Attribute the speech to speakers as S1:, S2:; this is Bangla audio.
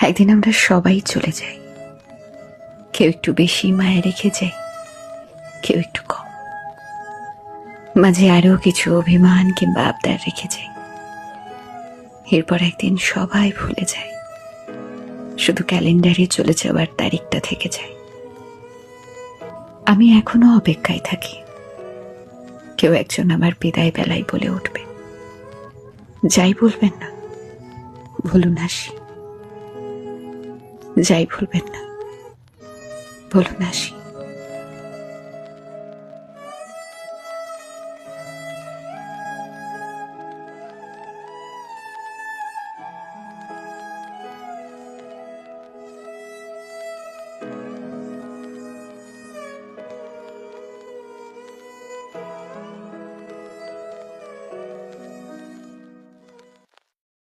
S1: একদিন আমরা সবাই চলে যাই, কেউ একটু বেশি মায়া রেখে যায়, কেউ একটু কম, মাঝে আরো কিছু অভিমান কিংবা আবদার রেখে যায়। এরপর একদিন সবাই ভুলে যায়, শুধু ক্যালেন্ডারে চলে যাওয়ার তারিখটা থেকে যায়। আমি এখনো অপেক্ষায় থাকি, কেউ একজন আমার বিদায় বেলায় বলে উঠবে, যাই বলবেন না বলুন হাসি, যাই বলবেন না বলুন হাসি।